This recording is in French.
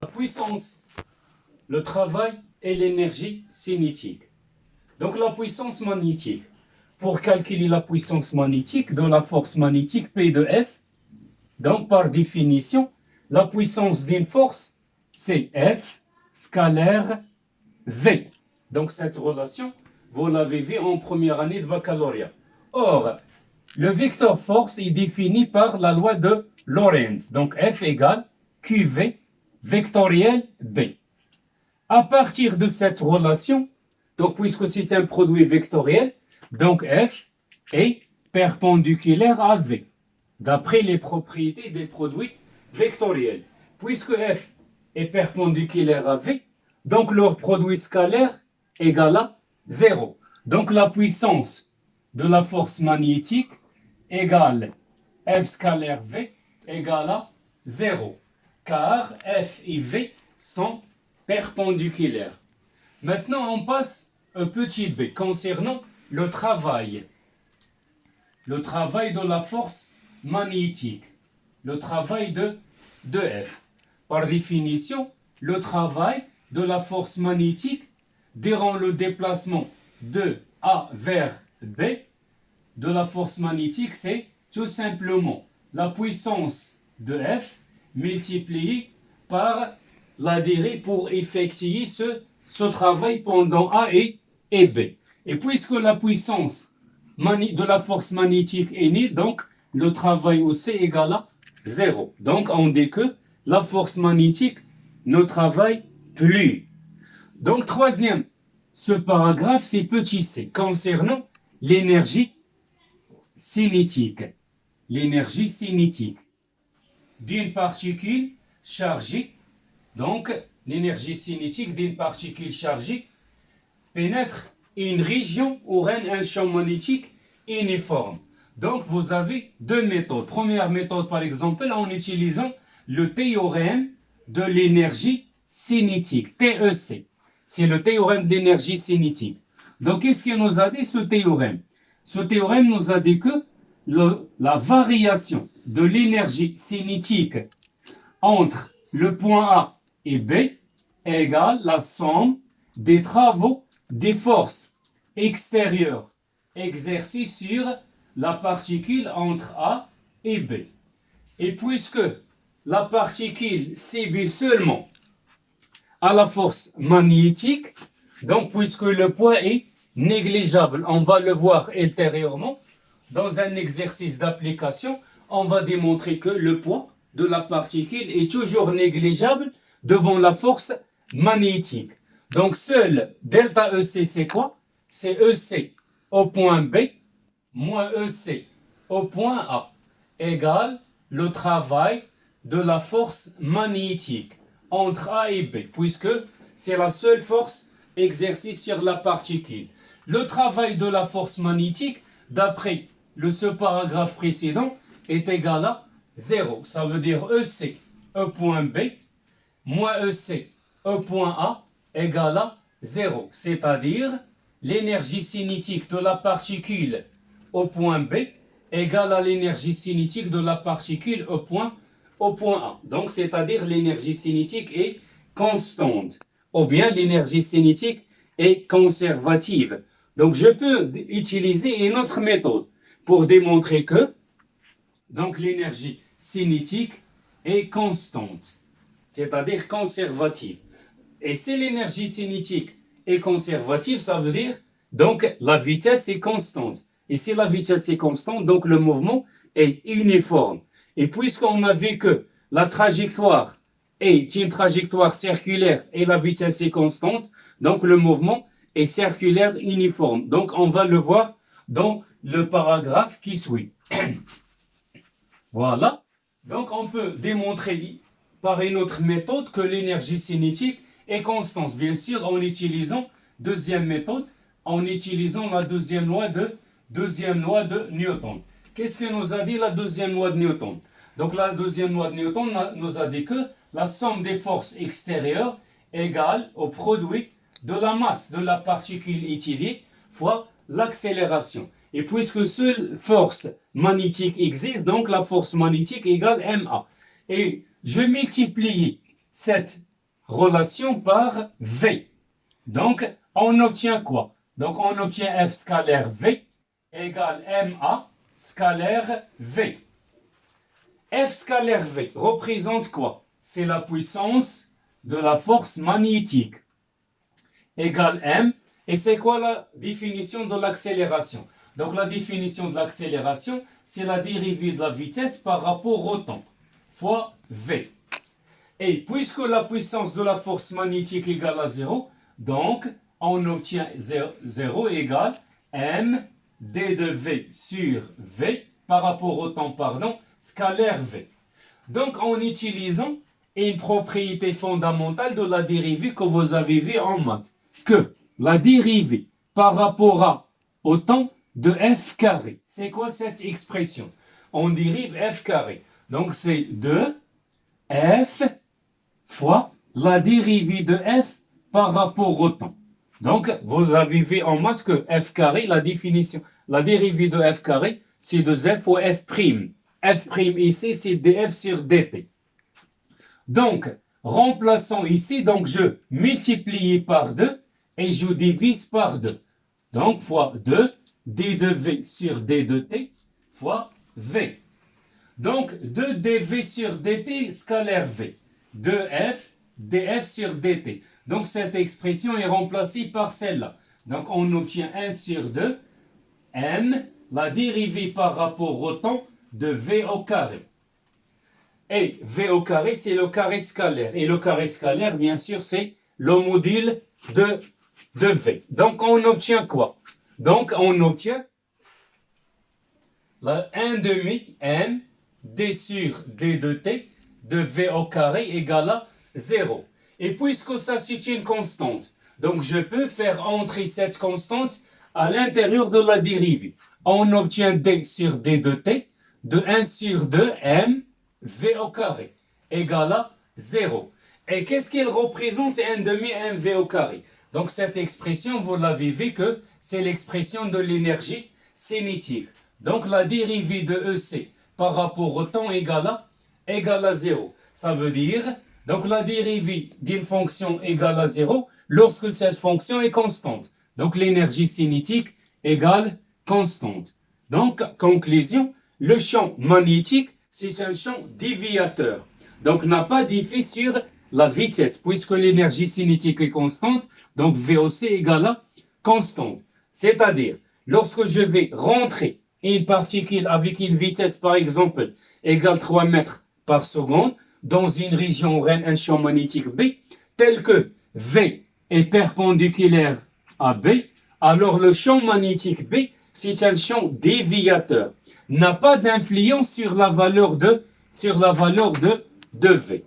La puissance, le travail et l'énergie cinétique. Donc la puissance magnétique. Pour calculer la puissance magnétique de la force magnétique P de F, donc par définition, la puissance d'une force, c'est F scalaire V. Donc cette relation, vous l'avez vue en première année de baccalauréat. Or, le vecteur force est défini par la loi de Lorentz. Donc F égale QV vectoriel B. À partir de cette relation, donc puisque c'est un produit vectoriel, donc F est perpendiculaire à V, d'après les propriétés des produits vectoriels. Puisque F est perpendiculaire à V, donc leur produit scalaire égale à 0. Donc la puissance de la force magnétique égale F scalaire V égale à 0, car F et V sont perpendiculaires. Maintenant, on passe au petit b concernant le travail. Le travail de la force magnétique. Le travail de F. Par définition, le travail de la force magnétique durant le déplacement de A vers B de la force magnétique, c'est tout simplement la puissance de F multipliée par la durée pour effectuer ce travail pendant A et B. Et puisque la puissance de la force magnétique est nulle, donc le travail aussi est égal à 0. Donc on dit que la force magnétique ne travaille plus. Donc troisième, ce paragraphe, c'est petit c, concernant l'énergie cinétique. L'énergie cinétique d'une particule chargée. Donc, l'énergie cinétique d'une particule chargée pénètre une région où règne un champ magnétique uniforme. Donc, vous avez deux méthodes. Première méthode, par exemple, en utilisant le théorème de l'énergie cinétique, TEC. C'est le théorème de l'énergie cinétique. Donc, qu'est-ce qu'il nous a dit ce théorème? Ce théorème nous a dit que la variation de l'énergie cinétique entre le point A et B égale la somme des travaux des forces extérieures exercées sur la particule entre A et B. Et puisque la particule subit seulement à la force magnétique, donc puisque le poids est négligeable, on va le voir ultérieurement, dans un exercice d'application, on va démontrer que le poids de la particule est toujours négligeable devant la force magnétique. Donc seul delta EC c'est quoi? C'est EC au point B moins EC au point A égale le travail de la force magnétique entre A et B, puisque c'est la seule force exercée sur la particule. Le travail de la force magnétique, d'après ce paragraphe précédent, est égal à 0. Ça veut dire EC au point B moins EC au point A égale à 0. C'est-à-dire l'énergie cinétique de la particule au point B égale à l'énergie cinétique de la particule au point A. Donc, c'est-à-dire l'énergie cinétique est constante. Ou bien l'énergie cinétique est conservative. Donc, je peux utiliser une autre méthode pour démontrer que donc l'énergie cinétique est constante, c'est-à-dire conservative. Et si l'énergie cinétique est conservative, ça veut dire donc la vitesse est constante. Et si la vitesse est constante, donc le mouvement est uniforme. Et puisqu'on a vu que la trajectoire est une trajectoire circulaire et la vitesse est constante, donc le mouvement est circulaire uniforme. Donc on va le voir dans le paragraphe qui suit. Voilà. Donc on peut démontrer par une autre méthode que l'énergie cinétique est constante. Bien sûr, en utilisant deuxième méthode, en utilisant la deuxième loi de Newton. Qu'est-ce que nous a dit la deuxième loi de Newton? Donc la deuxième loi de Newton nous a dit que la somme des forces extérieures égale au produit de la masse de la particule étudiée fois l'accélération. Et puisque seule force magnétique existe, donc la force magnétique égale ma. Et je multiplie cette relation par V. Donc, on obtient quoi? Donc, on obtient F scalaire V égale MA scalaire V. F scalaire V représente quoi? C'est la puissance de la force magnétique égale M. Et c'est quoi la définition de l'accélération? Donc la définition de l'accélération, c'est la dérivée de la vitesse par rapport au temps, fois V. Et puisque la puissance de la force magnétique égale à 0, donc on obtient 0 égale M d de V sur V par rapport au temps, scalaire V. Donc en utilisant une propriété fondamentale de la dérivée que vous avez vue en maths, que la dérivée par rapport au temps de f carré. C'est quoi cette expression? On dérive f carré. Donc c'est 2f fois la dérivée de f par rapport au temps. Donc vous avez vu en maths que f carré, la définition, la dérivée de f carré, c'est de z fois f prime. F prime ici, c'est df sur dt. Donc, remplaçons ici, donc je multiplie par 2 et je divise par 2. Donc, fois 2, d de v sur d de t, fois v. Donc, 2 dv sur dt scalaire v. 2f df sur dt. Donc, cette expression est remplacée par celle-là. Donc, on obtient 1 sur 2, m, la dérivée par rapport au temps de v au carré. Et v au carré, c'est le carré scalaire. Et le carré scalaire, bien sûr, c'est le module de v. Donc, on obtient quoi? Donc, on obtient la 1 demi m d sur d de t de v au carré égale à 0. Et puisque ça, c'est une constante, donc je peux faire entrer cette constante à l'intérieur de la dérivée. On obtient d sur d de t de 1 sur 2 m v au carré égale à 0. Et qu'est-ce qu'il représente 1 demi mv au carré? Donc cette expression, vous l'avez vu que c'est l'expression de l'énergie cinétique. Donc la dérivée de EC par rapport au temps égale à 0. Ça veut dire, donc la dérivée d'une fonction égale à 0 lorsque cette fonction est constante. Donc l'énergie cinétique égale constante. Donc, conclusion, le champ magnétique, c'est un champ déviateur. Donc, n'a pas d'effet sur la vitesse, puisque l'énergie cinétique est constante, donc VOC égale à constante. C'est-à-dire, lorsque je vais rentrer une particule avec une vitesse, par exemple, égale 3 mètres par seconde, dans une région où un champ magnétique B, tel que V est perpendiculaire à B, alors le champ magnétique B, c'est un champ déviateur, n'a pas d'influence sur la valeur de V.